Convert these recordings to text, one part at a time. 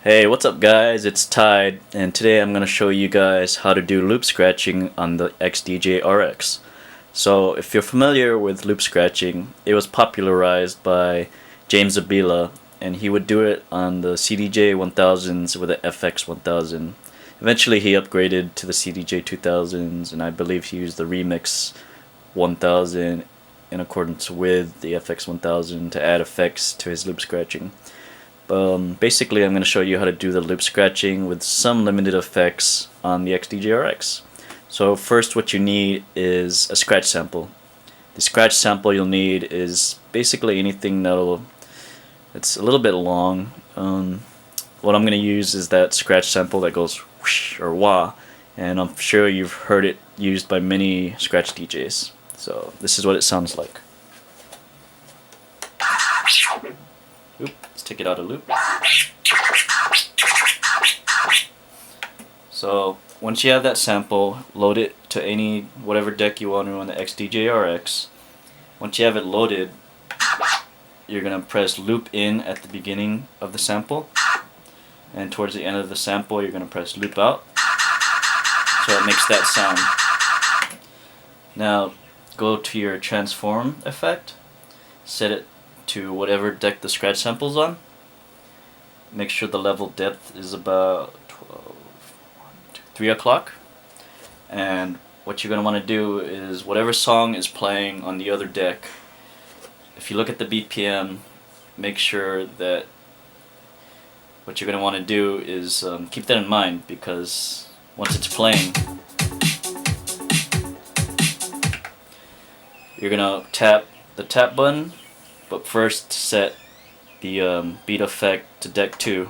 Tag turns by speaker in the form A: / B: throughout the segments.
A: Hey, what's up guys? It's Tide, and today I'm going to show you guys how to do loop scratching on the XDJ-RX. So if you're familiar with loop scratching, it was popularized by James Abila, and he would do it on the CDJ-1000s with the FX-1000. Eventually he upgraded to the CDJ-2000s, and I believe he used the Remix 1000 in accordance with the FX-1000 to add effects to his loop scratching. Basically I'm going to show you how to do the loop scratching with some limited effects on the XDJ-RX. So first what you need is a scratch sample. The scratch sample you'll need is basically anything that's a little bit long. What I'm going to use is that scratch sample that goes whoosh or wah, and I'm sure you've heard it used by many scratch DJs. So this is what it sounds like. Oop, let's take it out of loop. So once you have that sample, load it to whatever deck you want to on the XDJ-RX. Once you have it loaded, you're going to press loop in at the beginning of the sample, and towards the end of the sample you're going to press loop out, so it makes that sound. Now go to your transform effect, set it to whatever deck the scratch sample's on. Make sure the level depth is about 3 o'clock, and what you're going to want to do is whatever song is playing on the other deck, if you look at the BPM, make sure that what you're going to want to do is keep that in mind, because once it's playing you're going to tap the tap button, but first set the beat effect to deck 2,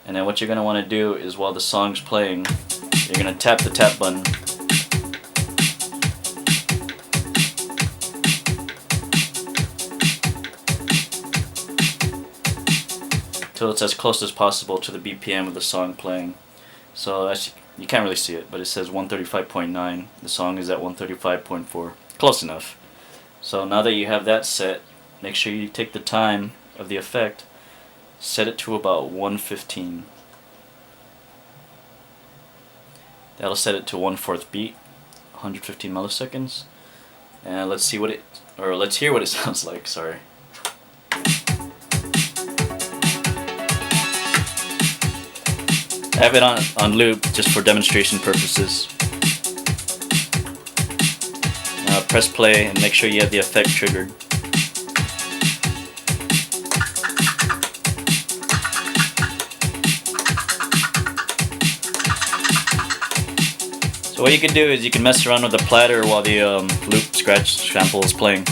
A: and then what you're going to want to do is while the song's playing you're going to tap the tap button until it's as close as possible to the BPM of the song playing. So you can't really see it, but it says 135.9. The song is at 135.4. Close enough. So now that you have that set, make sure you take the time of the effect, set it to about 115. That'll set it to 1/4 beat, 115 milliseconds. And let's hear what it sounds like. Sorry. I have it on loop just for demonstration purposes. Now press play and make sure you have the effect triggered. So what you can do is you can mess around with the platter while the loop scratch sample is playing.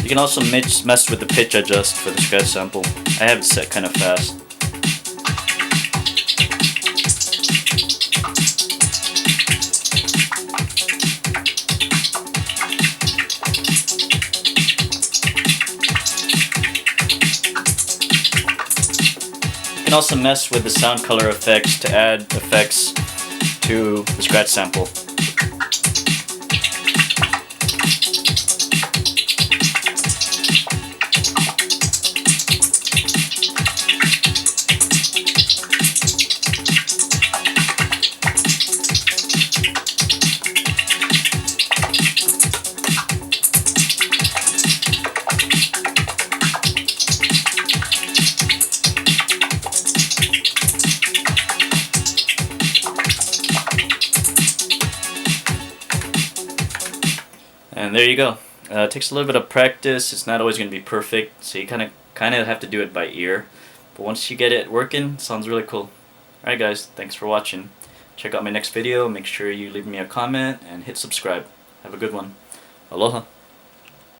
A: You can also mess with the pitch adjust for the scratch sample. I have it set kind of fast. You can also mess with the sound color effects to add effects to the scratch sample. And there you go. It takes a little bit of practice. It's not always going to be perfect, so you kind of have to do it by ear. But once you get it working, it sounds really cool. Alright guys, thanks for watching. Check out my next video. Make sure you leave me a comment and hit subscribe. Have a good one. Aloha.